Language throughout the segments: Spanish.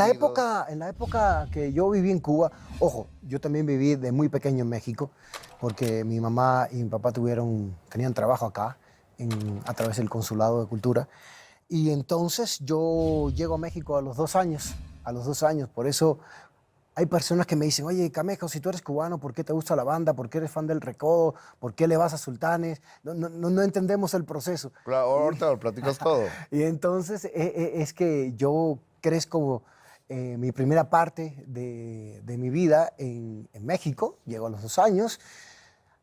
Unidos. en la época que yo viví en Cuba, ojo, yo también viví de muy pequeño en México, porque mi mamá y mi papá tenían trabajo acá, a través del Consulado de Cultura. Y entonces yo llego a México a los 2 años. Por eso hay personas que me dicen, oye, Camejo, si tú eres cubano, ¿por qué te gusta la banda? ¿Por qué eres fan del Recodo? ¿Por qué le vas a Sultanes? No entendemos el proceso. Claro, ahorita lo platicas todo. Y entonces es que yo crezco mi primera parte de mi vida en México, llego a los 2 años.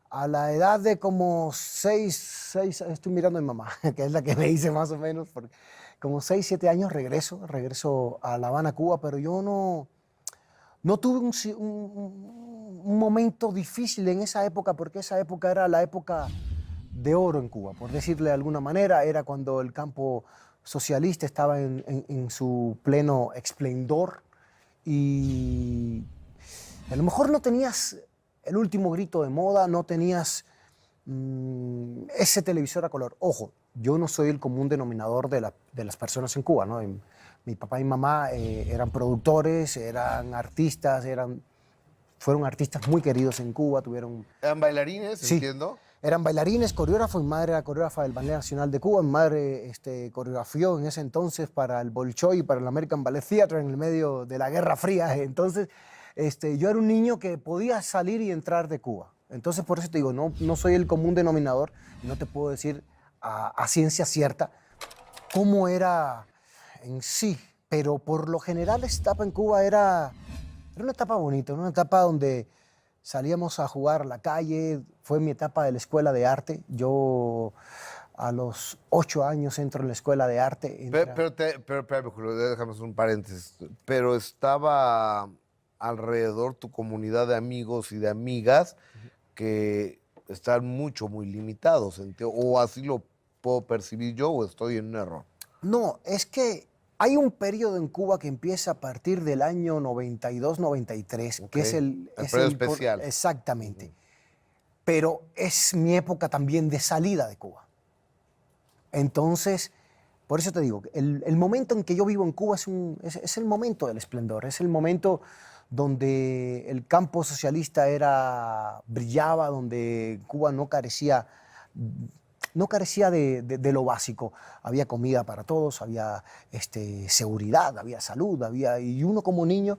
A la edad de como seis, estoy mirando a mi mamá, que es la que me dice más o menos, porque como 6, 7 años regreso a La Habana, Cuba, pero yo no tuve un momento difícil en esa época, porque esa época era la época de oro en Cuba, por decirle de alguna manera. Era cuando el campo socialista estaba en su pleno esplendor, y a lo mejor no tenías el último grito de moda, no tenías ese televisor a color. Ojo, yo no soy el común denominador de las personas en Cuba, ¿no? Mi papá y mamá eran productores, eran artistas, fueron artistas muy queridos en Cuba, tuvieron... ¿Eran bailarines, Sí. entiendo? Eran bailarines, coreógrafos. Mi madre era coreógrafa del Ballet Nacional de Cuba. Mi madre coreografió en ese entonces para el Bolshoi y para el American Ballet Theatre en el medio de la Guerra Fría. Entonces, yo era un niño que podía salir y entrar de Cuba. Entonces, por eso te digo, no soy el común denominador. No te puedo decir a ciencia cierta cómo era en sí. Pero por lo general, esta etapa en Cuba era una etapa bonita, una etapa donde salíamos a jugar a la calle. Fue mi etapa de la escuela de arte. Yo a los 8 años entro en la escuela de arte. Pero espérame, Julio, déjame hacer un paréntesis. Pero estaba alrededor tu comunidad de amigos y de amigas que están muy limitados. O así lo puedo percibir yo, o estoy en un error. No, es que hay un periodo en Cuba que empieza a partir del año 92, 93, Ok. que es El periodo especial. Exactamente. Pero es mi época también de salida de Cuba. Entonces, por eso te digo, el momento en que yo vivo en Cuba es el momento del esplendor, es el momento donde el campo socialista brillaba, donde Cuba no carecía de lo básico. Había comida para todos, había seguridad, había salud, y uno como niño,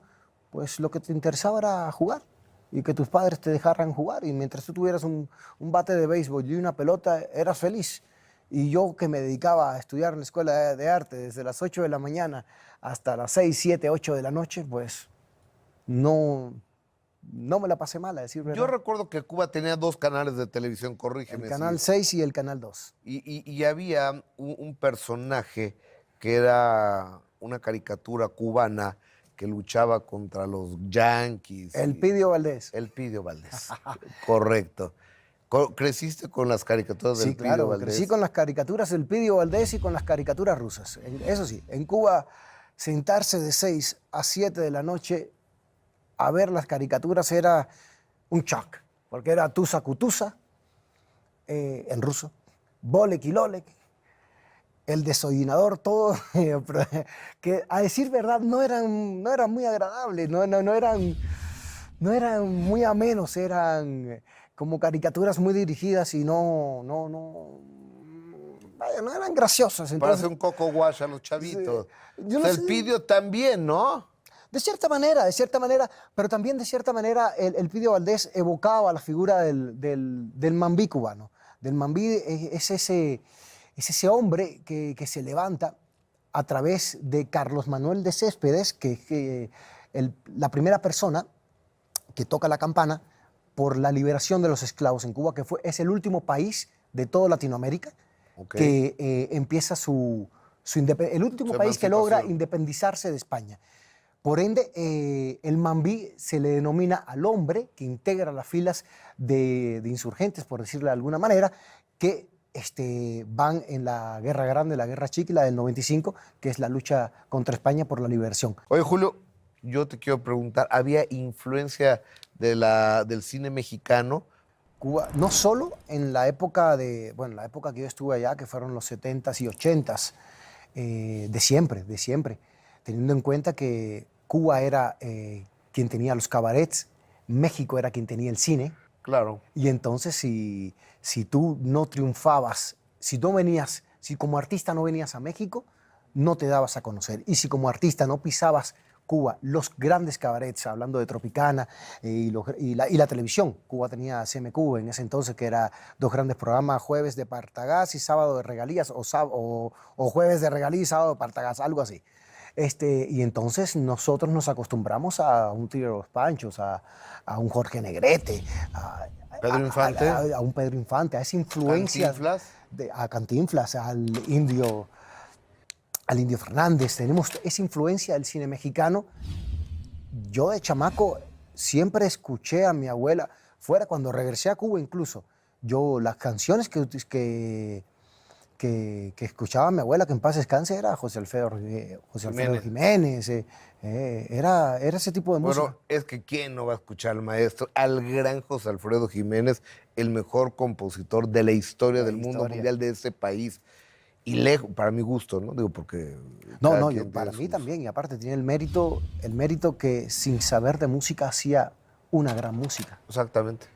pues lo que te interesaba era jugar y que tus padres te dejaran jugar, y mientras tú tuvieras un bate de béisbol y una pelota, eras feliz. Y yo, que me dedicaba a estudiar en la escuela de arte desde las 8 de la mañana hasta las 6, 7, 8 de la noche, pues no me la pasé mal, a decir verdad. Yo recuerdo que Cuba tenía 2 canales de televisión, El corrígeme. canal 6 y el canal 2. Y había un personaje que era una caricatura cubana que luchaba contra los yanquis. El Pidio Valdés. El Pidio Valdés, correcto. ¿Creciste con las caricaturas del Sí, Pidio claro, Valdés? crecí con las caricaturas del Pidio Valdés y con las caricaturas rusas. Eso sí, en Cuba, sentarse de 6 a 7 de la noche a ver las caricaturas era un shock, porque era Tusa Kutusa, en ruso, Bolek y Lolek, el desollinador, todo, que a decir verdad no eran muy agradables, no eran muy amenos, eran como caricaturas muy dirigidas y vaya, no eran graciosas. Entonces, Parece un coco wash a los chavitos. Sí, O sea, el Pidio también, ¿no? de cierta manera, pero también de cierta manera el Pidio Valdés evocaba la figura del mambí cubano. Del mambí es ese hombre que se levanta a través de Carlos Manuel de Céspedes, la primera persona que toca la campana por la liberación de los esclavos en Cuba, es el último país de toda Latinoamérica que empieza el último país que logra independizarse de España. Por ende, el mambí se le denomina al hombre que integra las filas de insurgentes, por decirlo de alguna manera, que van en la Guerra Grande, la Guerra Chica, la del 95, que es la lucha contra España por la liberación. Oye, Julio, yo te quiero preguntar, ¿había influencia del cine mexicano? Cuba, no solo en la época la época que yo estuve allá, que fueron los 70s y 80s, de siempre, teniendo en cuenta que Cuba era quien tenía los cabarets, México era quien tenía el cine. Claro. Y entonces si tú no triunfabas, si como artista no venías a México, no te dabas a conocer. Y si como artista no pisabas Cuba, los grandes cabarets, hablando de Tropicana y la televisión. Cuba tenía CMQ en ese entonces, que era 2 grandes programas, jueves de Partagás y sábado de regalías, o jueves de regalías y sábado de Partagás, algo así. Y entonces nosotros nos acostumbramos a un Trío de los Panchos, a un Jorge Negrete, Pedro Infante. a un Pedro Infante, a esa influencia. Cantinflas. A Cantinflas, al Indio Fernández. Tenemos esa influencia del cine mexicano. Yo de chamaco siempre escuché a mi abuela, fuera cuando regresé a Cuba incluso, yo las canciones que escuchaba mi abuela, que en paz descanse, era José Alfredo Jiménez. Era ese tipo de música. Bueno, es que ¿quién no va a escuchar al maestro, al gran José Alfredo Jiménez, el mejor compositor de la historia del mundo mundial de ese país? Y lejos, para mi gusto, ¿no? Digo, porque... No, para mí también. Y aparte tiene el mérito que sin saber de música hacía una gran música. Exactamente.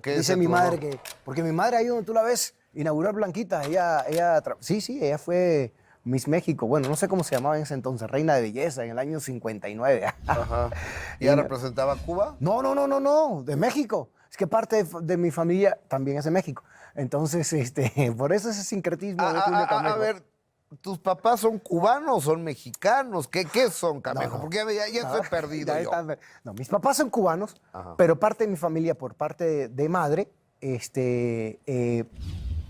Dice mi madre porque mi madre ahí donde tú la ves, inauguró Blanquita, ella fue Miss México, bueno, no sé cómo se llamaba en ese entonces, Reina de Belleza, en el año 59. Ajá. ¿Y ella representaba a Cuba? No, de México. Es que parte de mi familia también es de México. Entonces, por eso ese sincretismo de Julio Camejo. A ver, ¿tus papás son cubanos, son mexicanos? ¿Qué son, Camejo? No. Porque ya estoy perdido yo. No, mis papás son cubanos, Ajá. pero parte de mi familia, por parte de madre,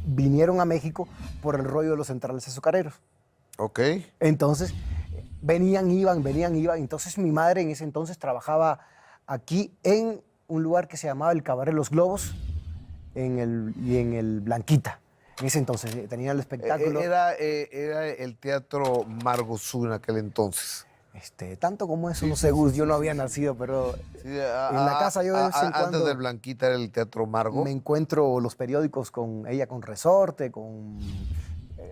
vinieron a México por el rollo de los centrales azucareros. Ok. Entonces, venían, iban. Entonces, mi madre en ese entonces trabajaba aquí en un lugar que se llamaba el Cabaret Los Globos y en el Blanquita. En ese entonces tenía el espectáculo. Era el Teatro Margosú en aquel entonces. Tanto como eso, no sé, Gus, yo no había nacido, pero en la casa yo de vez en cuando... Antes del Blanquita era el Teatro Margo. Me encuentro los periódicos con ella, con Resorte,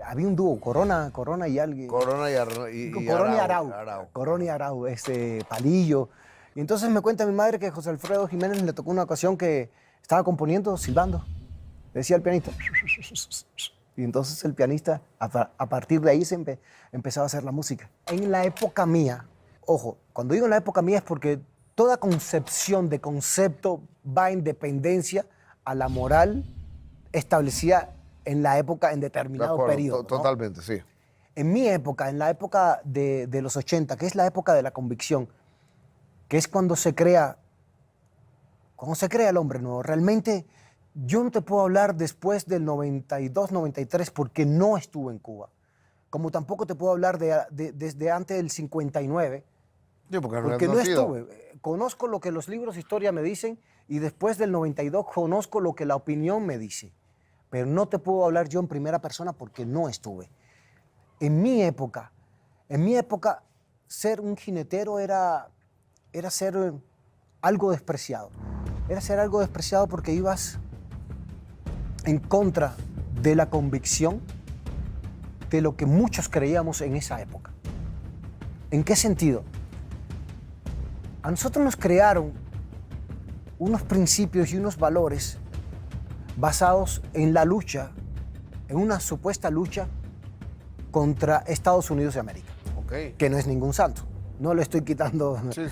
había un dúo, Corona y alguien. Corona y Arau. Corona y Arau, Palillo. Y entonces me cuenta mi madre que José Alfredo Jiménez le tocó una ocasión que estaba componiendo, silbando. Decía el pianista. Y entonces el pianista, a partir de ahí empezaba a hacer la música. En la época mía, ojo, cuando digo en la época mía es porque toda concepción de concepto va en dependencia a la moral establecida en la época, en determinado periodo. Totalmente, ¿no? Sí. En mi época, en la época de los 80, que es la época de la convicción, que es cuando se crea el hombre nuevo, realmente yo no te puedo hablar después del 92, 93, porque no estuve en Cuba. Como tampoco te puedo hablar desde antes del 59, Sí, porque no estuve. Conozco lo que los libros de historia me dicen y después del 92 conozco lo que la opinión me dice. Pero no te puedo hablar yo en primera persona porque no estuve. En mi época, ser un jinetero era ser algo despreciado. Era ser algo despreciado porque ibas en contra de la convicción de lo que muchos creíamos en esa época. ¿En qué sentido? A nosotros nos crearon unos principios y unos valores basados en la lucha, en una supuesta lucha contra Estados Unidos de América, que no es ningún santo. No le estoy quitando... Sí.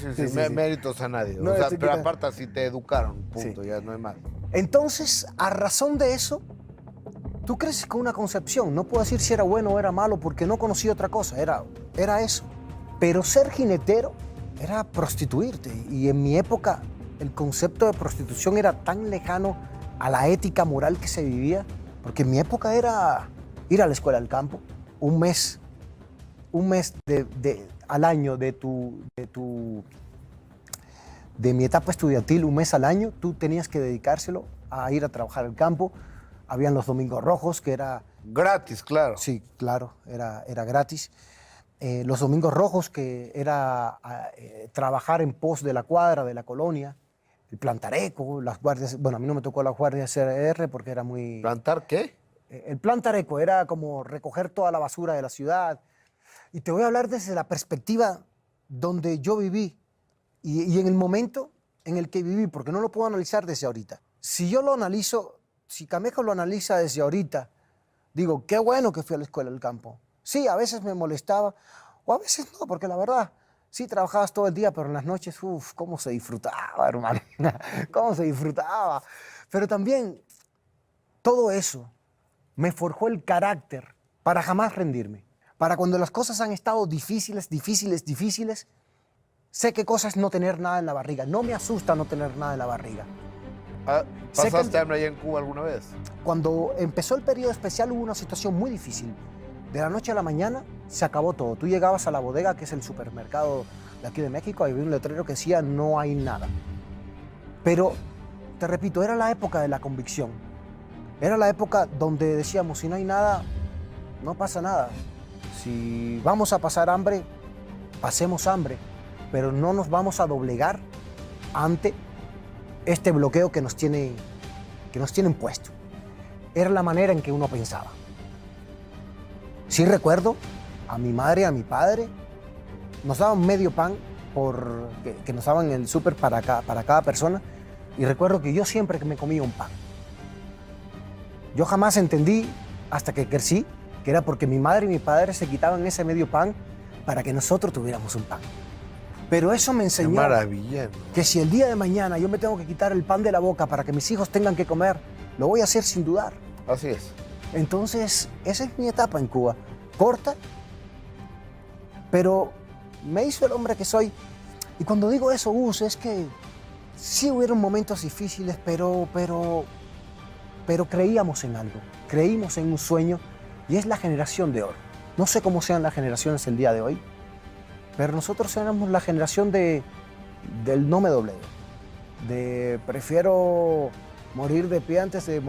Méritos a nadie. No pero aparte así te educaron, punto, ya no hay más. Entonces, a razón de eso, tú creces con una concepción. No puedo decir si era bueno o era malo porque no conocí otra cosa, era eso. Pero ser jinetero era prostituirte. Y en mi época el concepto de prostitución era tan lejano a la ética moral que se vivía, porque en mi época era ir a la escuela del campo, un mes al año de mi etapa estudiantil, un mes al año, tú tenías que dedicárselo a ir a trabajar al campo. Habían los domingos rojos, que era... Gratis, claro. Sí, claro, era gratis. Los domingos rojos, que era trabajar en pos de la cuadra, de la colonia. El plantareco, las guardias... Bueno, a mí no me tocó la guardia CR porque era muy... ¿Plantar qué? El plantareco era como recoger toda la basura de la ciudad. Y te voy a hablar desde la perspectiva donde yo viví y en el momento en el que viví, porque no lo puedo analizar desde ahorita. Si yo lo analizo, si Camejo lo analiza desde ahorita, digo, qué bueno que fui a la escuela del campo. Sí, a veces me molestaba, o a veces no, porque la verdad, sí, trabajabas todo el día, pero en las noches, uff, cómo se disfrutaba, hermano, cómo se disfrutaba. Pero también todo eso me forjó el carácter para jamás rendirme. Para cuando las cosas han estado difíciles, sé qué cosa es no tener nada en la barriga. No me asusta no tener nada en la barriga. Sé que ¿Pasaste hambre allá en Cuba alguna vez? cuando empezó el periodo especial hubo una situación muy difícil. De la noche a la mañana se acabó todo. Tú llegabas a la bodega, que es el supermercado de aquí de México, ahí había un letrero que decía no hay nada. Pero, te repito, era la época de la convicción. Era la época donde decíamos, si no hay nada, no pasa nada. Si vamos a pasar hambre, pasemos hambre, pero no nos vamos a doblegar ante este bloqueo que nos tienen puesto. Era la manera en que uno pensaba. Sí recuerdo a mi madre, a mi padre, nos daban medio pan que nos daban en el súper para cada persona, y recuerdo que yo siempre me comía un pan. Yo jamás entendí, hasta que crecí, que era porque mi madre y mi padre se quitaban ese medio pan para que nosotros tuviéramos un pan. Pero eso me Qué enseñó maravilla, ¿no? que si el día de mañana yo me tengo que quitar el pan de la boca para que mis hijos tengan que comer, lo voy a hacer sin dudar. Así es. Entonces, esa es mi etapa en Cuba. Corta, pero me hizo el hombre que soy. Y cuando digo eso, Gus, es que sí hubieron momentos difíciles, pero creíamos en algo. Creímos en un sueño, y es la generación de oro. No sé cómo sean las generaciones el día de hoy, pero nosotros éramos la generación del no me doblego, de prefiero morir de pie antes de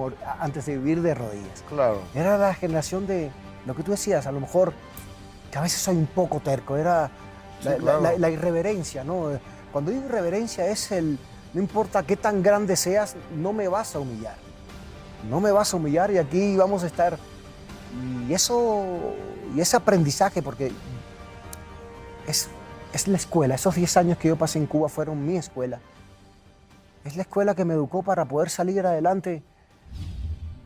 vivir de rodillas. Claro. Era la generación de lo que tú decías, a lo mejor que a veces soy un poco terco, era Sí, claro. la irreverencia, ¿no? Cuando digo irreverencia es no importa qué tan grande seas, no me vas a humillar. No me vas a humillar y aquí vamos a estar. Y ese aprendizaje, porque es la escuela. Esos 10 años que yo pasé en Cuba fueron mi escuela. Es la escuela que me educó para poder salir adelante.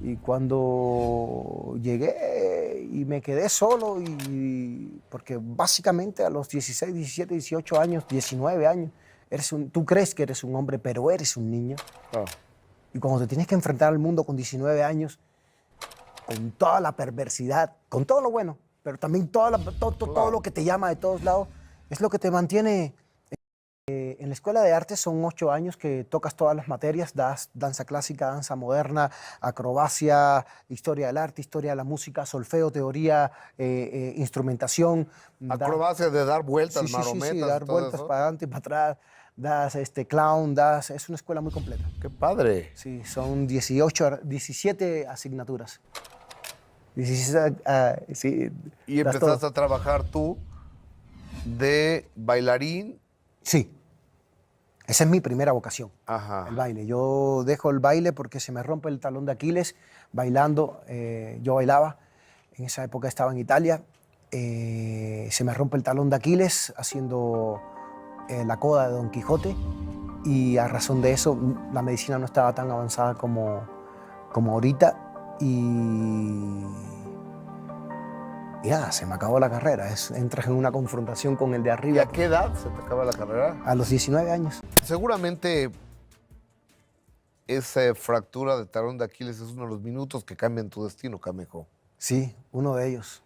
Y cuando llegué y me quedé solo, porque básicamente a los 16, 17, 18 años, 19 años, tú crees que eres un hombre, pero eres un niño. Claro. Y cuando te tienes que enfrentar al mundo con 19 años, con toda la perversidad, con todo lo bueno, pero también todo lo que te llama de todos lados, es lo que te mantiene. En la escuela de arte son 8 años que tocas todas las materias, das danza clásica, danza moderna, acrobacia, historia del arte, historia de la música, solfeo, teoría, instrumentación. Acrobacia de dar vueltas, marometas. Sí, dar todo vueltas eso. para adelante y para atrás, das clown, es una escuela muy completa. Qué padre. Sí, son 17 asignaturas. 17, sí, Y das empezaste todo. a trabajar tú de bailarín. Sí, esa es mi primera vocación, Ajá. el baile. Yo dejo el baile porque se me rompe el talón de Aquiles bailando. Yo bailaba, en esa época estaba en Italia. Se me rompe el talón de Aquiles haciendo la coda de Don Quijote, y a razón de eso la medicina no estaba tan avanzada como ahorita, y nada, se me acabó la carrera. Entras en una confrontación con el de ¿Y arriba. a qué edad se te acaba la carrera? A los 19 años. Seguramente esa fractura de talón de Aquiles es uno de los minutos que cambian tu destino, Camejo. Sí, uno de ellos.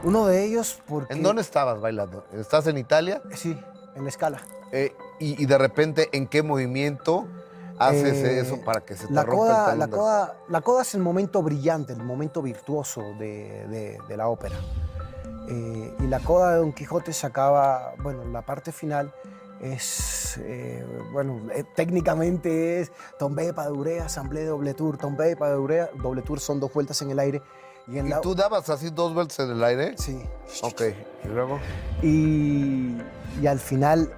Uno de ellos porque... ¿En dónde estabas bailando? ¿Estás en Italia? Sí, en la Scala. Y de repente, ¿en qué movimiento haces eso para que se te rompa el talón? La coda es el momento brillante, el momento virtuoso de la ópera. Y la coda de Don Quijote se acaba, bueno, la parte final es, técnicamente es tombé, pas de bourrée, assemblée, doble tour. Tombé, pas de bourrée, doble tour son 2 vueltas en el aire. ¿Y tú dabas así 2 vueltas en el aire? Sí. Ok, ¿y luego? Y al final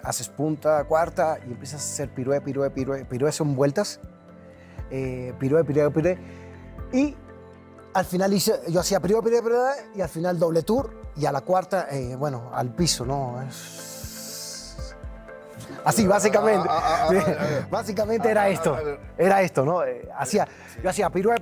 haces punta, cuarta y empiezas a hacer pirué, pirué, pirué. Pirué son vueltas. Pirué, pirué, pirué. Y al final yo hacía pirué, pirué, pirué, y al final doble tour. y a la cuarta, bueno, al piso, ¿no? Así, básicamente. Básicamente era esto, ¿no? Yo hacía pirue,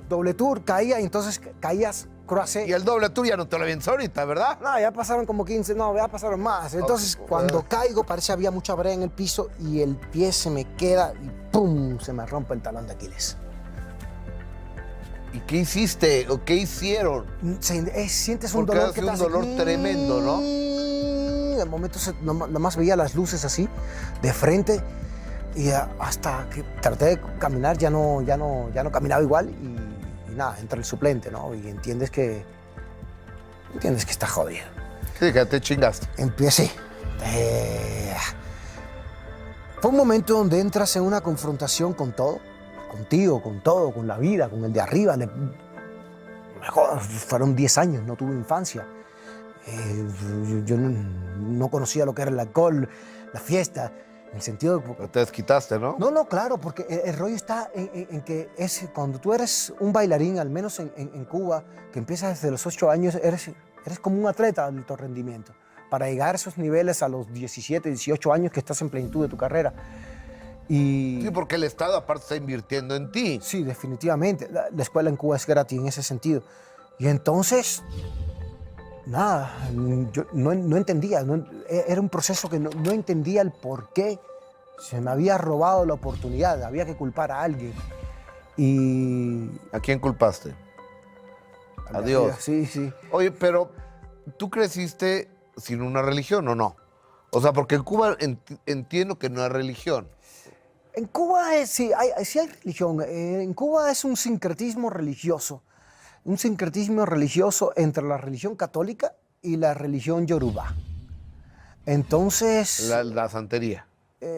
doble tour, caía, y entonces caías croisé. Y el doble tour ya no te lo vienes ahorita, ¿verdad? No, ya pasaron como 15, no, ya pasaron más. Entonces, cuando caigo, parece que había mucha brea en el piso y el pie se me queda y ¡pum! Se me rompe el talón de Aquiles. ¿Y qué hiciste? ¿O qué hicieron? Sientes un Porque dolor hace que te un hace... dolor tremendo, ¿no? De momento nomás veía las luces así, de frente, y hasta que traté de caminar ya no caminaba igual y nada, entra el suplente, ¿no? Y entiendes que está jodido. Sí, que te chingaste. Empecé. Fue un momento donde entras en una confrontación con todo, contigo, con todo, con la vida, con el de arriba. Mejor, fueron 10 años, no tuve infancia. Yo no conocía lo que era el alcohol, la fiesta, en el sentido de... Pero te desquitaste, ¿no? No, claro, porque el rollo está en que cuando tú eres un bailarín, al menos en Cuba, que empiezas desde los 8 años, eres como un atleta de alto rendimiento. Para llegar a esos niveles a los 17, 18 años que estás en plenitud de tu carrera. Y... Sí, porque el Estado aparte está invirtiendo en ti. Sí, definitivamente. La escuela en Cuba es gratis en ese sentido. Y entonces... Nada, yo no entendía, era un proceso que no entendía el por qué se me había robado la oportunidad, había que culpar a alguien. Y... ¿A quién culpaste? A Dios. Sí. Oye, pero ¿tú creciste sin una religión o no? O sea, porque en Cuba entiendo que no hay religión. En Cuba sí hay religión. En Cuba es un sincretismo religioso. Un sincretismo religioso entre la religión católica y la religión yorubá. Entonces... La santería.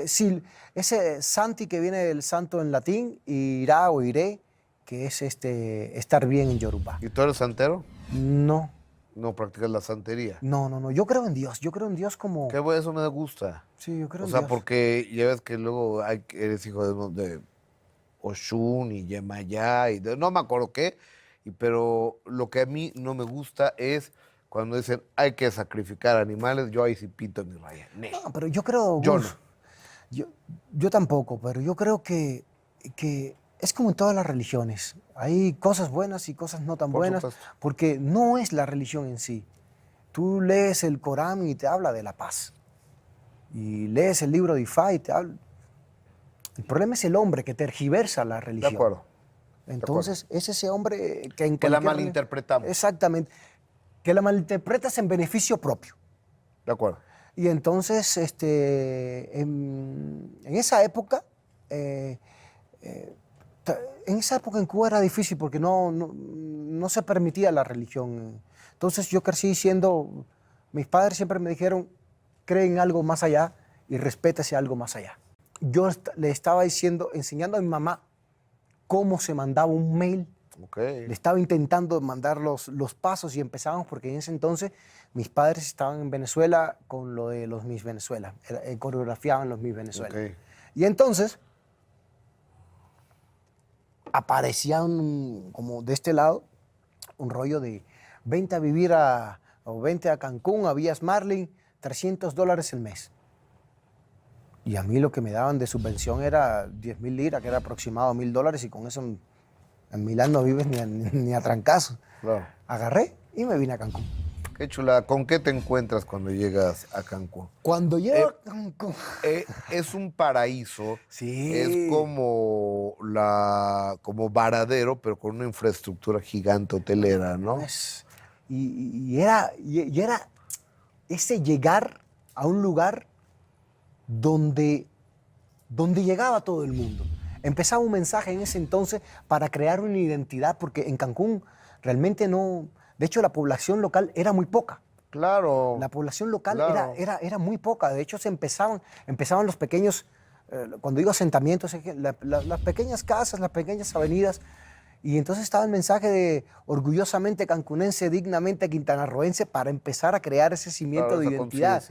Sí, ese santi que viene del santo en latín, irá o iré, que es estar bien en yorubá. ¿Y tú eres santero? No. No practicas la santería. No. Yo creo en Dios como... Qué bueno, eso me gusta. Sí, yo creo en Dios. O sea, Dios. porque ya ves que luego eres hijo de Oshun y Yemayá y no me acuerdo qué. Pero lo que a mí no me gusta es cuando dicen hay que sacrificar animales. Yo ahí sí pinto mi raya. No, pero yo creo... Yo no. Yo tampoco, pero yo creo que es como en todas las religiones. Hay cosas buenas y cosas no tan buenas, porque no es la religión en sí. Tú lees el Corán y te habla de la paz. Y lees el libro de Ifá y te habla... El problema es el hombre que tergiversa la religión. De acuerdo. Entonces, es ese hombre que... Que la malinterpretamos. Exactamente. Que la malinterpretas en beneficio propio. De acuerdo. Y entonces, en esa época, en Cuba era difícil porque no se permitía la religión. Entonces yo crecí siendo... Mis padres siempre me dijeron, cree en algo más allá y respeta ese algo más allá. Yo le estaba enseñando a mi mamá cómo se mandaba un mail. Okay. Le estaba intentando mandar los pasos y empezamos porque en ese entonces mis padres estaban en Venezuela con lo de los Miss Venezuela. Coreografiaban los Miss Venezuela. Okay. Y entonces aparecía como de este lado un rollo de vente a vivir o vente a Cancún, a Villas Marlin, $300 el mes. Y a mí lo que me daban de subvención era 10.000 liras, que era aproximado a $1.000, y con eso en Milán no vives ni a trancazos. Claro. Agarré y me vine a Cancún. Qué chula. ¿Con qué te encuentras cuando llegas a Cancún? Cuando llego a Cancún... Es un paraíso. Sí. Es como Varadero, pero con una infraestructura gigante hotelera, ¿no? Y era ese llegar a un lugar donde llegaba todo el mundo. Empezaba un mensaje en ese entonces para crear una identidad, porque en Cancún realmente no... De hecho, la población local era muy poca. Claro. La población local claro. era muy poca. De hecho, empezaban los pequeños, cuando digo asentamientos, las pequeñas casas, las pequeñas avenidas. Y entonces estaba el mensaje de orgullosamente cancunense, dignamente quintanarroense, para empezar a crear ese cimiento de identidad.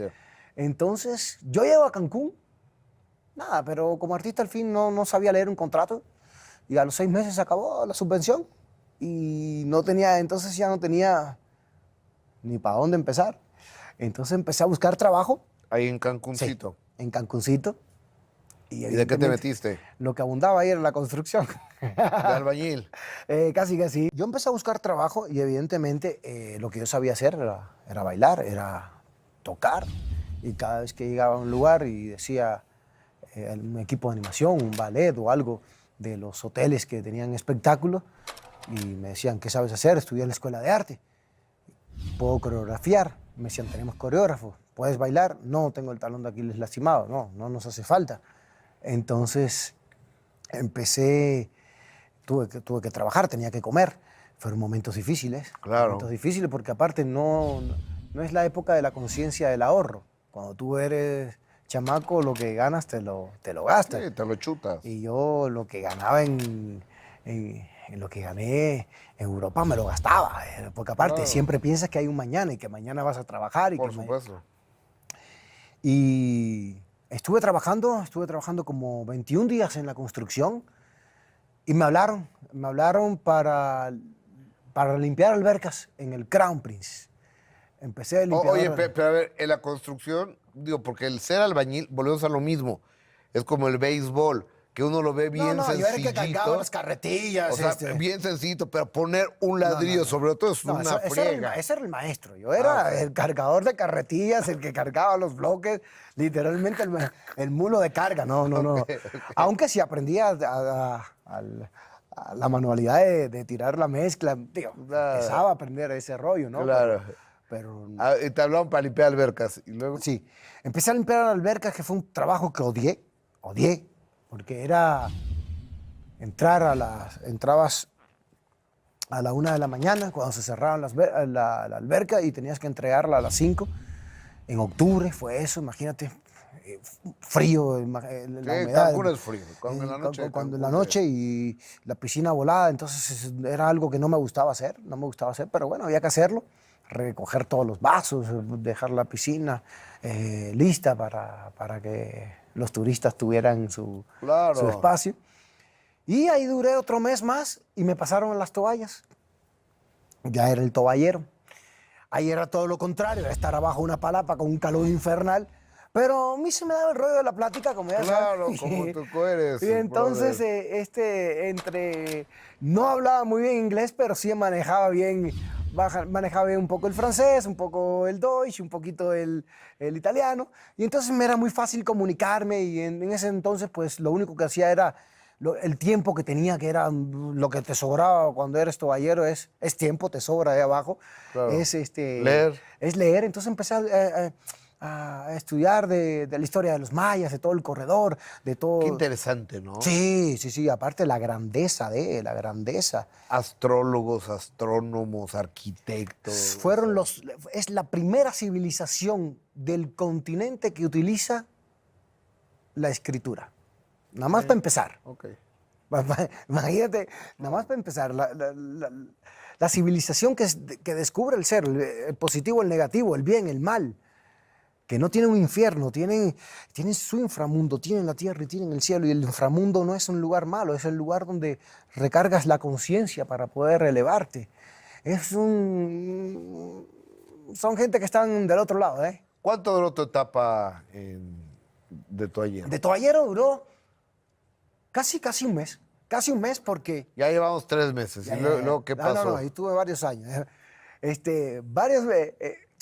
Entonces, yo llego a Cancún, nada, pero como artista al fin no sabía leer un contrato, y a los 6 meses se acabó la subvención y entonces ya no tenía ni para dónde empezar. Entonces empecé a buscar trabajo. Ahí en Cancuncito. Sí, en Cancuncito. ¿Y de qué te metiste? Lo que abundaba ahí era la construcción. De albañil. Casi que sí. Yo empecé a buscar trabajo y evidentemente lo que yo sabía hacer era bailar, era tocar. Y cada vez que llegaba a un lugar y decía un equipo de animación, un ballet o algo de los hoteles que tenían espectáculos, y me decían, ¿qué sabes hacer? Estudié en la escuela de arte. ¿Puedo coreografiar? Me decían, tenemos coreógrafo. ¿Puedes bailar? No, tengo el talón de Aquiles lastimado. No nos hace falta. Entonces empecé, tuve que trabajar, tenía que comer. Fueron momentos difíciles. Claro. Momentos difíciles porque aparte no es la época de la conciencia del ahorro. Cuando tú eres chamaco, lo que ganas te lo gastas. Sí, te lo chutas. Y yo lo que ganaba en lo que gané en Europa me lo gastaba. Porque aparte Claro. siempre piensas que hay un mañana y que mañana vas a trabajar. Por supuesto. Y estuve trabajando como 21 días en la construcción y me hablaron para limpiar albercas en el Crown Prince. Empecé a limpiar. Oye, pero a ver, en la construcción, digo, porque el ser albañil, volvemos a lo mismo. Es como el béisbol, que uno lo ve bien yo era el que sencillito. cargaba las carretillas. O sea, bien sencillito, pero poner un ladrillo sobre todo es una friega. Ese era el maestro. Yo era el cargador de carretillas, el que cargaba los bloques, literalmente el mulo de carga. No. Aunque sí aprendía a la manualidad de tirar la mezcla. Tío, empezaba a aprender ese rollo, ¿no? Claro. Pero Y te hablaban para limpiar albercas. Y luego. sí, empecé a limpiar albercas, que fue un trabajo que odié, porque era entrabas a la 1 de la mañana, cuando se cerraban la alberca, y tenías que entregarla a las 5. En octubre fue eso, imagínate, frío, la humedad. Cancún es frío. Cuando en la noche. Cuando en la noche y la piscina volada, entonces era algo que no me gustaba hacer, pero bueno, había que hacerlo. Recoger todos los vasos, dejar la piscina lista para que los turistas tuvieran su espacio. Y ahí duré otro mes más y me pasaron las toallas. Ya era el toallero. Ahí era todo lo contrario, era estar abajo una palapa con un calor infernal. Pero a mí se me daba el rollo de la plática, como ya sabes. Claro, como tú eres. Y entonces, no hablaba muy bien inglés, pero sí manejaba bien un poco el francés, un poco el Deutsch, un poquito el italiano. Y entonces me era muy fácil comunicarme y en ese entonces, pues, lo único que hacía era el tiempo que tenía, que era lo que te sobraba cuando eres toballero, es tiempo, te sobra de abajo. Claro. Es leer. Es leer. Entonces empecé a estudiar de la historia de los mayas, de todo el corredor, de todo. Qué interesante, ¿no? Sí, aparte la grandeza. Astrólogos, astrónomos, arquitectos. Es la primera civilización del continente que utiliza la escritura. Nada más para empezar. Okay. Imagínate, nada más para empezar, la civilización que descubre el ser, el positivo, el negativo, el bien, el mal, que no tienen un infierno, tienen su inframundo, tienen la tierra y tienen el cielo, y el inframundo no es un lugar malo, es el lugar donde recargas la conciencia para poder elevarte. Son gente que están del otro lado, ¿eh? ¿Cuánto duró tu etapa de toallero? De toallero duró casi un mes porque... Ya llevamos 3 meses. ¿Y luego qué pasó? No, ahí tuve varios años.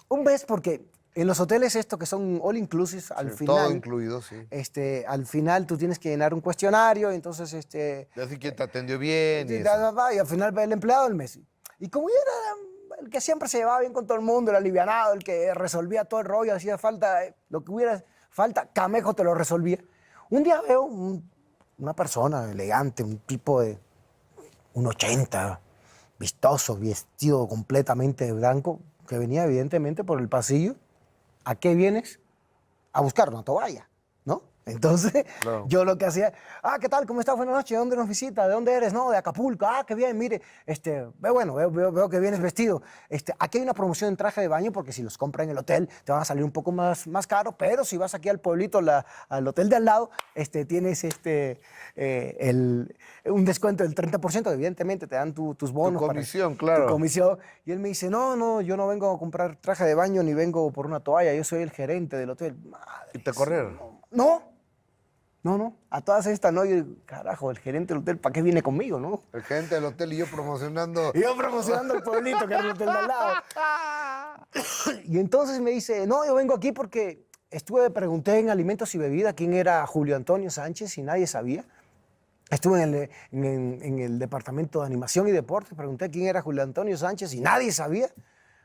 Un mes porque en los hoteles que son all inclusive, al final... Todo incluido, sí. Al final tú tienes que llenar un cuestionario, entonces... Así que te atendió bien. Y al final ve el empleado del mes. Y como yo era el que siempre se llevaba bien con todo el mundo, el alivianado, el que resolvía todo el rollo, hacía falta, lo que hubiera falta, Camejo te lo resolvía. Un día veo una persona elegante, un tipo de 1,80, vistoso, vestido completamente de blanco, que venía evidentemente por el pasillo. ¿A qué vienes? A buscar una toalla, ¿no? Entonces, Claro. yo lo que hacía, ¿qué tal? ¿Cómo estás? Buenas noches. ¿De dónde nos visita? ¿De dónde eres? No, de Acapulco. Qué bien, mire, veo que vienes vestido. Aquí hay una promoción en traje de baño porque si los compras en el hotel te van a salir un poco más caro, pero si vas aquí al pueblito, al hotel de al lado, tienes un descuento del 30%, evidentemente te dan tus bonos. comisión, para, claro. Tu comisión. Y él me dice, no, yo no vengo a comprar traje de baño ni vengo por una toalla, yo soy el gerente del hotel. Madre, ¿Y te corrieron? No, a todas estas no. Yo digo, carajo, el gerente del hotel, ¿para qué viene conmigo, no? El gerente del hotel y yo promocionando. Y yo promocionando el pueblito, que era el hotel de al lado. Y entonces me dice, no, yo vengo aquí porque pregunté en Alimentos y Bebidas quién era Julio Antonio Sánchez y nadie sabía. Estuve en el departamento de animación y deportes, pregunté quién era Julio Antonio Sánchez y nadie sabía.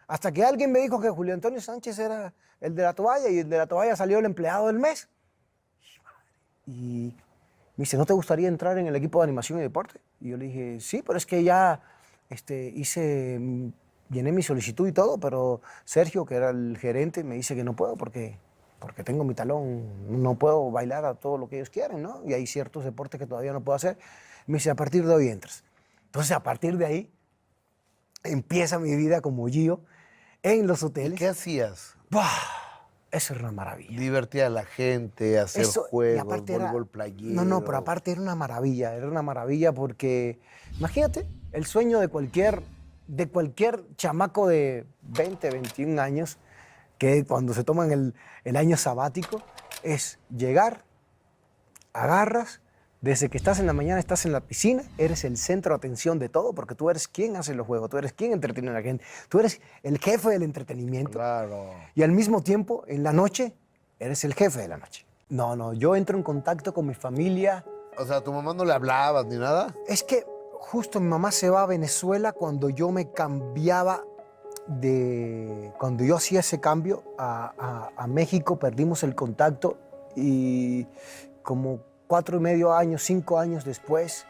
Hasta que alguien me dijo que Julio Antonio Sánchez era el de la toalla y el de la toalla salió el empleado del mes. Y me dice, ¿no te gustaría entrar en el equipo de animación y deporte? Y yo le dije, sí, pero es que ya llené mi solicitud y todo, pero Sergio, que era el gerente, me dice que no puedo porque tengo mi talón, no puedo bailar a todo lo que ellos quieren, ¿no? Y hay ciertos deportes que todavía no puedo hacer. Me dice, a partir de hoy entras. Entonces, a partir de ahí, empieza mi vida como Gio en los hoteles. ¿Qué hacías? ¡Buah! Eso era una maravilla. Divertir a la gente, hacer Y juegos, aparte voleibol playero. No, pero aparte era una maravilla porque, imagínate, el sueño de cualquier chamaco de 20, 21 años, que cuando se toman el año sabático, es llegar, agarras, desde que estás en la mañana, estás en la piscina, eres el centro de atención de todo, porque tú eres quien hace los juegos, tú eres quien entretiene a la gente, tú eres el jefe del entretenimiento. Claro. Y al mismo tiempo, en la noche, eres el jefe de la noche. No, yo entro en contacto con mi familia. O sea, ¿a tu mamá no le hablabas ni nada? Es que justo mi mamá se va a Venezuela cuando yo me cambiaba cuando yo hacía ese cambio a México, perdimos el contacto y como 4,5 años, 5 años después,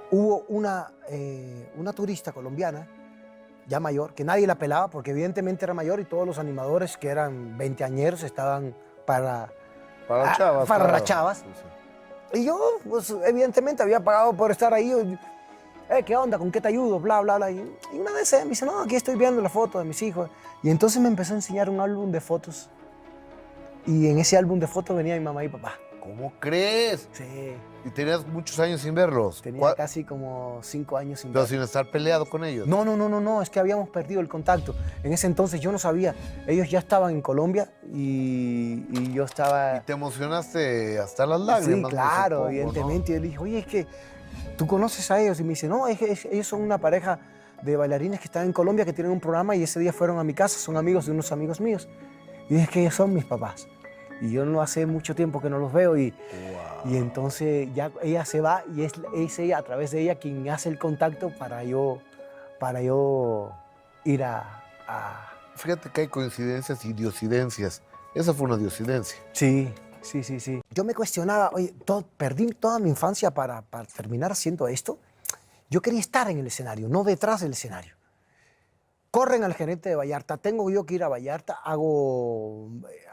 hubo una turista colombiana, ya mayor, que nadie la pelaba porque evidentemente era mayor y todos los animadores que eran veinteañeros estaban para Para chavas. para claro. las chavas. Sí, sí. Y yo, pues evidentemente había pagado por estar ahí. ¿Qué onda? ¿Con qué te ayudo? Bla, bla, bla. Y una vez me dice, no, aquí estoy viendo la foto de mis hijos. Y entonces me empezó a enseñar un álbum de fotos. Y en ese álbum de fotos venía mi mamá y papá. ¿Cómo crees? Sí. Y tenías muchos años sin verlos. Tenía casi como 5 años sin Pero ver. sin estar peleado con ellos. No, es que habíamos perdido el contacto. En ese entonces yo no sabía. Ellos ya estaban en Colombia y yo estaba... Y te emocionaste hasta las Sí, lágrimas. me claro, supongo, evidentemente. Y yo le dije, oye, es que tú conoces a ellos. Y me dice, no, ellos son una pareja de bailarines que están en Colombia, que tienen un programa y ese día fueron a mi casa, son amigos de unos amigos míos. Y es que ellos son mis papás. Y yo no hace mucho tiempo que no los veo y entonces ya ella se va y es ella, a través de ella, quien hace el contacto para yo ir a... Fíjate que hay coincidencias y diosidencias. Esa fue una diosidencia. Sí. Yo me cuestionaba, oye, perdí toda mi infancia para terminar haciendo esto. Yo quería estar en el escenario, no detrás del escenario. Corren al gerente de Vallarta, tengo yo que ir a Vallarta,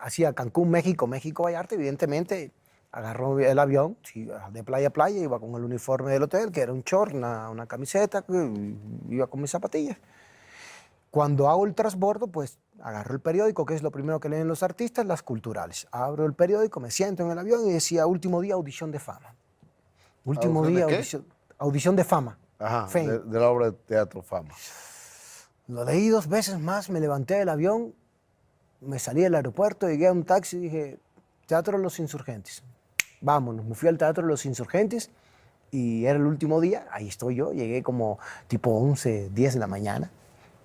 hacía Cancún, México, Vallarta, evidentemente, agarró el avión, sí, de playa a playa, iba con el uniforme del hotel, que era un short, una camiseta, iba con mis zapatillas. Cuando hago el transbordo, pues agarro el periódico, que es lo primero que leen los artistas, las culturales. Abro el periódico, me siento en el avión y decía, último día, audición de fama. Último ¿Audición día, de qué? audición de fama. Ajá, Fame. de la obra de teatro Fama. Lo leí 2 veces más, me levanté del avión, me salí del aeropuerto, llegué a un taxi y dije, Teatro de los Insurgentes. Vámonos, me fui al Teatro de los Insurgentes y era el último día, ahí estoy yo, llegué como tipo 11, 10 de la mañana.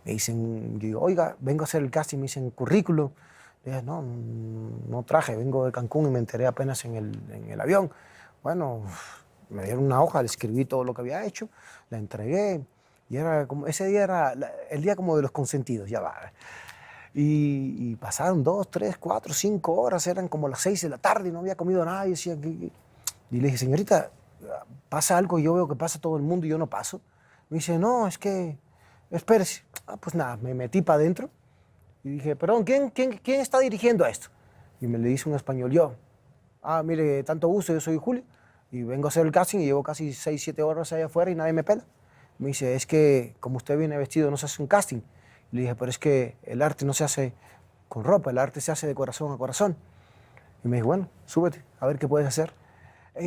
Me dicen, yo digo, oiga, vengo a hacer el casting, me dicen, currículum. Le dije, no traje, vengo de Cancún y me enteré apenas en el avión. Bueno, me dieron una hoja, le escribí todo lo que había hecho, la entregué. Y era como, ese día era el día como de los consentidos, ya va. Y pasaron 2, 3, 4, 5 horas, eran como las 6 de la tarde y no había comido nada. Y, decía, y le dije, señorita, pasa algo y yo veo que pasa todo el mundo y yo no paso. Me dice, no, es que, espérese. Pues nada, me metí para adentro y dije, perdón, ¿quién está dirigiendo esto? Y me le dice un español, yo. mire, tanto gusto, yo soy Julio y vengo a hacer el casting y llevo casi 6, 7 horas allá afuera y nadie me pela. Me dice, es que como usted viene vestido no se hace un casting. Le dije, pero es que el arte no se hace con ropa, el arte se hace de corazón a corazón. Y me dijo, bueno, súbete, a ver qué puedes hacer.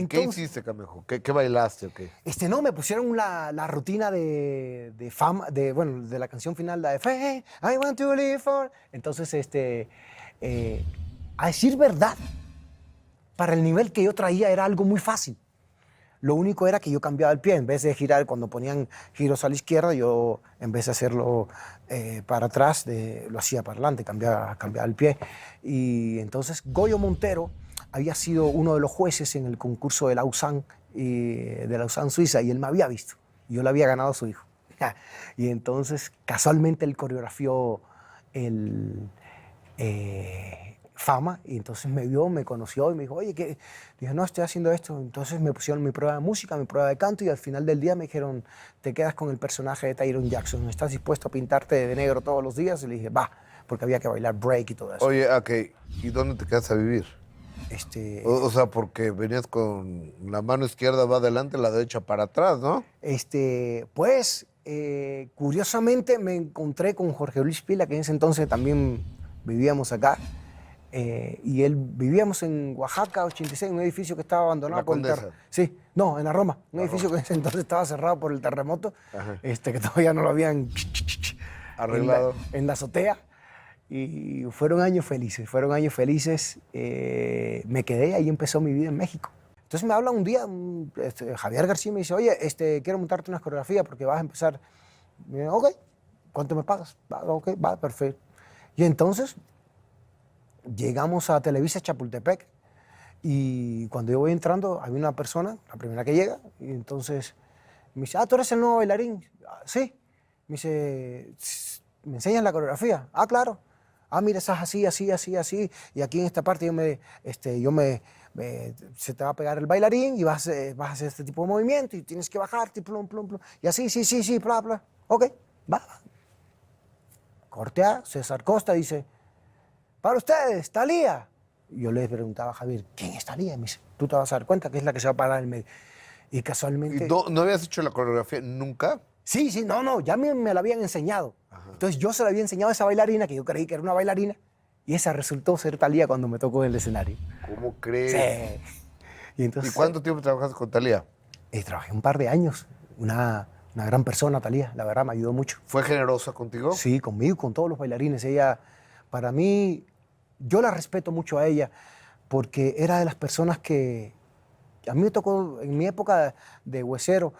¿Qué hiciste, Camejo? ¿Qué bailaste o qué? No, me pusieron la rutina de fama, bueno, de la canción final, la de Hey, I want to live for. Entonces, a decir verdad, para el nivel que yo traía era algo muy fácil. Lo único era que yo cambiaba el pie. En vez de girar, cuando ponían giros a la izquierda, yo en vez de hacerlo para atrás, lo hacía para adelante, cambiaba el pie. Y entonces Goyo Montero había sido uno de los jueces en el concurso de Lausanne, Suiza, y él me había visto. Y yo le había ganado a su hijo. Y entonces, casualmente, él coreografió el Fama, y entonces me vio, me conoció y me dijo, oye, ¿qué? Dije, no, estoy haciendo esto. Entonces me pusieron mi prueba de música, mi prueba de canto, y al final del día me dijeron, te quedas con el personaje de Tyrone Jackson, ¿estás dispuesto a pintarte de negro todos los días? Y le dije, va, porque había que bailar break y todo eso. Oye, ¿y dónde te quedas a vivir? O sea, porque venías con la mano izquierda va adelante, la derecha para atrás, ¿no? Pues, curiosamente me encontré con Jorge Luis Pila, que en ese entonces también vivíamos acá. Y él vivíamos en Oaxaca, 86, en un edificio que estaba abandonado por el terremoto. Sí, no, en la Roma, un edificio que en ese entonces estaba cerrado por el terremoto, que todavía no lo habían arreglado en la azotea. Y fueron años felices, me quedé y ahí empezó mi vida en México. Entonces me habla un día, Javier García me dice, oye, quiero montarte unas coreografías porque vas a empezar. Y me dice, ok, ¿cuánto me pagas? Ok, va, perfecto. Y entonces llegamos a Televisa Chapultepec y cuando yo voy entrando hay una persona, la primera que llega, y entonces me dice, ¿tú eres el nuevo bailarín? Sí. Me dice, ¿me enseñas la coreografía? Claro. Mira, estás así, y aquí en esta parte se te va a pegar el bailarín y vas a hacer este tipo de movimiento y tienes que bajarte, plum, plum, plum, y así, sí, bla, bla. Ok, va. Corte A, César Costa dice, para ustedes, Thalía. Y yo le preguntaba a Javier, ¿quién es Thalía? Y me dice, tú te vas a dar cuenta que es la que se va a parar en el medio. Y casualmente... ¿Y no habías hecho la coreografía nunca? Sí, no, ya me la habían enseñado. Ajá. Entonces yo se la había enseñado a esa bailarina, que yo creí que era una bailarina, y esa resultó ser Thalía cuando me tocó en el escenario. ¿Cómo crees? Sí. ¿Y cuánto tiempo trabajaste con Thalía? Trabajé un par de años. Una gran persona, Thalía, la verdad, me ayudó mucho. ¿Fue generosa contigo? Sí, conmigo, con todos los bailarines. Ella, para mí, yo la respeto mucho a ella, porque era de las personas que a mí me tocó, en mi época de huesero,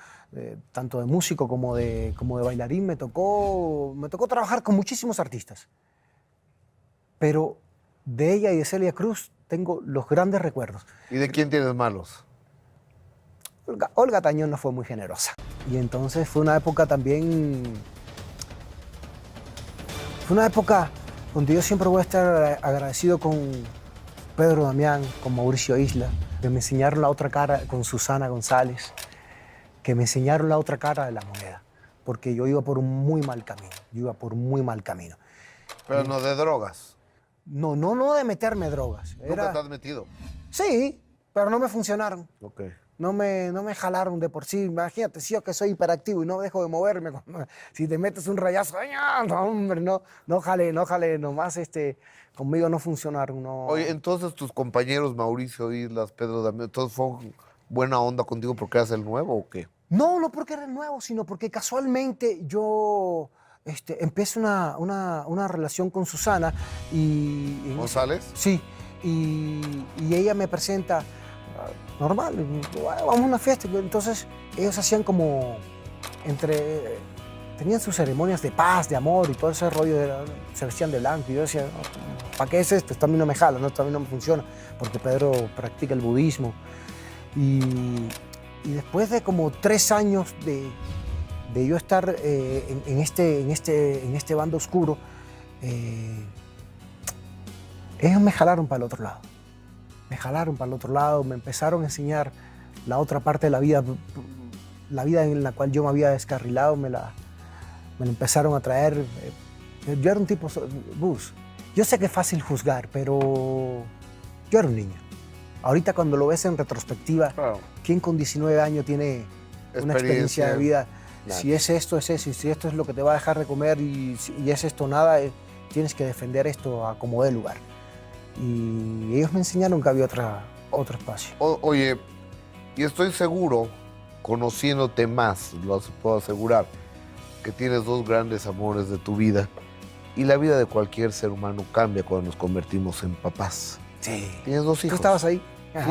tanto de músico como de bailarín, me tocó trabajar con muchísimos artistas. Pero de ella y de Celia Cruz tengo los grandes recuerdos. ¿Y de quién tienes malos? Olga Tañón no fue muy generosa. Y entonces fue una época también... Fue una época donde yo siempre voy a estar agradecido con Pedro Damián, con Mauricio Isla, que me enseñaron la otra cara, con Susana González, que me enseñaron la otra cara de la moneda, porque yo iba por un muy mal camino. Pero no de drogas. No de meterme drogas. ¿Nunca te has metido? Sí, pero no me funcionaron. Ok. No me jalaron de por sí. Imagínate, si yo que soy hiperactivo y no dejo de moverme, si te metes un rayazo, no, hombre, no jale, nomás conmigo no funcionaron. No. Oye, entonces tus compañeros Mauricio Islas, Pedro Damián, ¿todos fueron buena onda contigo porque eras el nuevo o qué? No porque era el nuevo, sino porque casualmente yo empiezo una relación con Susana y... ¿González? Sí, y ella me presenta... normal, vamos a una fiesta. Entonces ellos hacían como tenían sus ceremonias de paz, de amor y todo ese rollo, se vestían de blanco y yo decía, ¿para qué es esto? Esto a mí no me jala, esto a mí no me funciona, porque Pedro practica el budismo. Y después de como 3 años de yo estar en este bando oscuro, ellos me jalaron para el otro lado. Me empezaron a enseñar la otra parte de la vida en la cual yo me había descarrilado, me la empezaron a traer. Yo era un tipo bus. Yo sé que es fácil juzgar, pero yo era un niño. Ahorita cuando lo ves en retrospectiva, Claro. ¿quién con 19 años tiene una experiencia de vida? Nadie. Si es esto, es eso, y si esto es lo que te va a dejar de comer y es esto nada, tienes que defender esto a como dé lugar. Y ellos me enseñaron que había otro espacio. Oye, y estoy seguro, conociéndote más, lo puedo asegurar, que tienes dos grandes amores de tu vida. Y la vida de cualquier ser humano cambia cuando nos convertimos en papás. Sí. Tienes dos ¿Tú hijos. estabas ahí?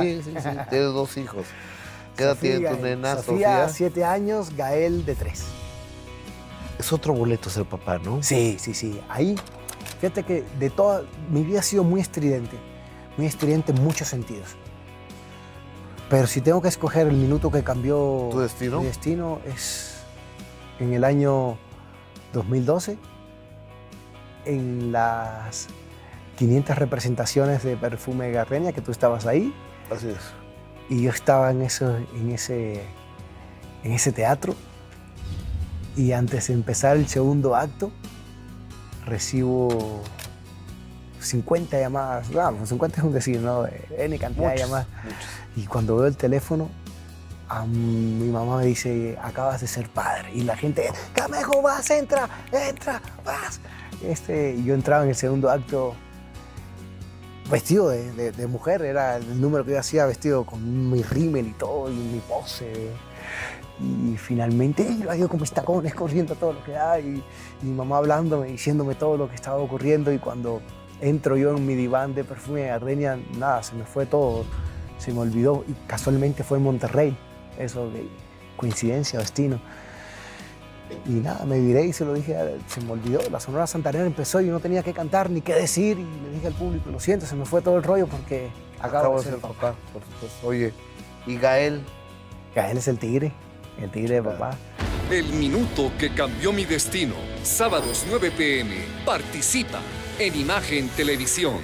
Sí, sí, sí. Tienes dos hijos. ¿Qué edad tiene tu nena, Sofía? 7 años, Gael de 3. Es otro boleto ser papá, ¿no? Sí, sí, sí. Ahí, fíjate que de toda mi vida ha sido muy estridente en muchos sentidos. Pero si tengo que escoger el minuto que cambió ¿Tu destino? mi destino, es en el año 2012, en las 500 representaciones de Perfume Gardenia, que tú estabas ahí, Así es. y yo estaba en ese teatro, y antes de empezar el segundo acto, recibo 50 llamadas, vamos, 50 es un decir, ¿no? N cantidad de llamadas. Muchos. Y cuando veo el teléfono, mi mamá me dice, acabas de ser padre. Y la gente, Camejo, vas, entra, vas. Y yo entraba en el segundo acto vestido de mujer, era el número que yo hacía vestido con mi rímel y todo, y mi pose. Y finalmente iba yo con mis tacones corriendo todo lo que da, y mi mamá hablándome, diciéndome todo lo que estaba ocurriendo. Y cuando entro yo en mi diván de Perfume Gardenia, nada, se me fue todo, se me olvidó. Y casualmente fue en Monterrey, eso de coincidencia, destino. Y nada, me viré y se lo dije, se me olvidó, la Sonora Santanera empezó y yo no tenía qué cantar ni qué decir. Y le dije al público, lo siento, se me fue todo el rollo porque acabo de ser papá. por supuesto. Oye, ¿y Gael? Gael es el tigre de papá. El minuto que cambió mi destino. Sábados 9 p.m. Participa en Imagen Televisión.